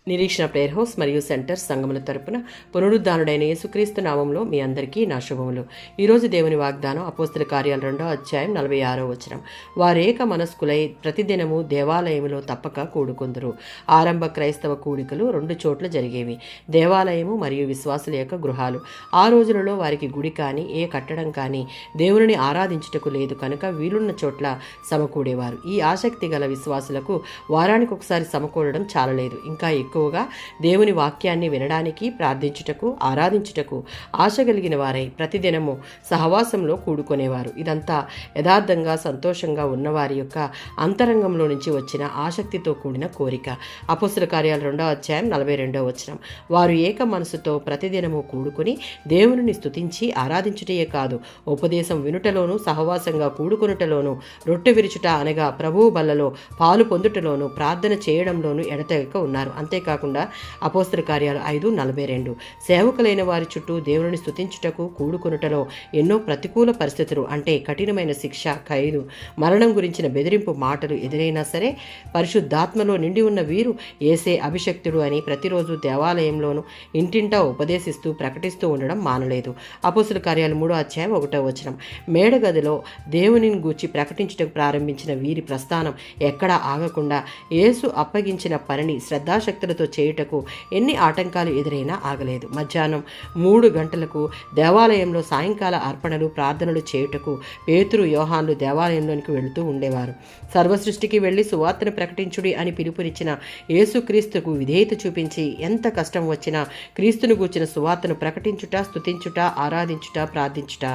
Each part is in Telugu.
నిరీక్షణ ప్రేయర్ హౌస్ మరియు సెంటర్ సంఘముల తరపున పునరుద్ధానుడైన యేసుక్రీస్తు నామంలో మీ అందరికీ నా శుభములు. ఈరోజు దేవుని వాగ్దానం అపోస్తల కార్యాలు 2వ అధ్యాయం 46వ వచనం. వారేక మనస్కులై ప్రతిదినము దేవాలయములో తప్పక కూడుకొందురు. ఆరంభ క్రైస్తవ కూడికలు 2 చోట్ల జరిగేవి, దేవాలయము మరియు విశ్వాసుల యొక్క గృహాలు. ఆ రోజులలో వారికి గుడి కానీ ఏ కట్టడం కానీ దేవుని ఆరాధించుటకు లేదు కనుక వీలున్న చోట్ల సమకూడేవారు. ఈ ఆసక్తి గల విశ్వాసులకు వారానికి ఒకసారి సమకూడడం చాలలేదు, ఇంకా ఎక్కువగా దేవుని వాక్యాన్ని వినడానికి, ప్రార్థించుటకు, ఆరాధించుటకు ఆశ కలిగిన వారై ప్రతిదినము సహవాసంలో కూడుకునేవారు. ఇదంతా యథార్థంగా సంతోషంగా ఉన్నవారి యొక్క అంతరంగంలో నుంచి వచ్చిన ఆసక్తితో కూడిన కోరిక. అపోస్తల కార్యాలు 2వ అధ్యాయం 42వ వచనం. వారు ఏక మనసుతో ప్రతిదినము కూడుకుని దేవుని స్తుతించి ఆరాధించుటయే కాదు, ఉపదేశం వినుటలోను, సహవాసంగా కూడుకొనుటలోను, రొట్టె విరుచుట అనగా ప్రభువు బల్లలో పాలు పొందుటలోను, ప్రార్థన చేయడంలోను ఎడతెగక ఉన్నారు. అంతేకాకుండా అపోస్తల కార్యాలు 5:42 సేవకులైన వారి చుట్టూ దేవుని స్తుతించుటకు కూడుకొనుటలో ఎన్నో ప్రతికూల పరిస్థితులు అంటే కఠినమైన శిక్ష, ఖైదు, మరణం గురించిన బెదిరింపు మాటలు ఎదురైనా సరే పరిశుద్ధాత్మలో నిండి ఉన్న వీరు యేసే అభిషక్తుడు అని ప్రతిరోజు దేవాలయంలోనూ ఇంటింటా ఉపదేశిస్తూ ప్రకటిస్తూ ఉండడం మానలేదు. అపోస్తల కార్యాలు 3వ అధ్యాయం 1వ వచనం. మేడగదిలో దేవునిని గూర్చి ప్రకటించుటకు ప్రారంభించిన వీరి ప్రస్థానం ఎక్కడా ఆగకుండా యేసు అప్పగించిన పనిని శ్రద్ధాశక్తులతో చేయుటకు ఎన్ని ఆటంకాలు ఎదురైనా ఆగలేదు. మధ్యాహ్నం 3 గంటలకు దేవాలయంలో సాయంకాల అర్పణలు, ప్రార్థనలు చేయుటకు పేతురు, యోహాన్లు దేవాలయంలోనికి వెళుతూ ఉండేవారు. సర్వసృష్టికి వెళ్ళి సువార్తను ప్రకటించుడి అని పిలుపునిచ్చిన యేసుక్రీస్తుకు విధేయత చూపించి ఎంత కష్టం వచ్చినా క్రీస్తును గూర్చిన సువార్తను ప్రకటించుట, స్తుతించుట, ఆరాధించుట, ప్రార్థించుట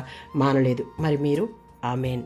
మానలేదు. మరి మీరు? ఆమేన్.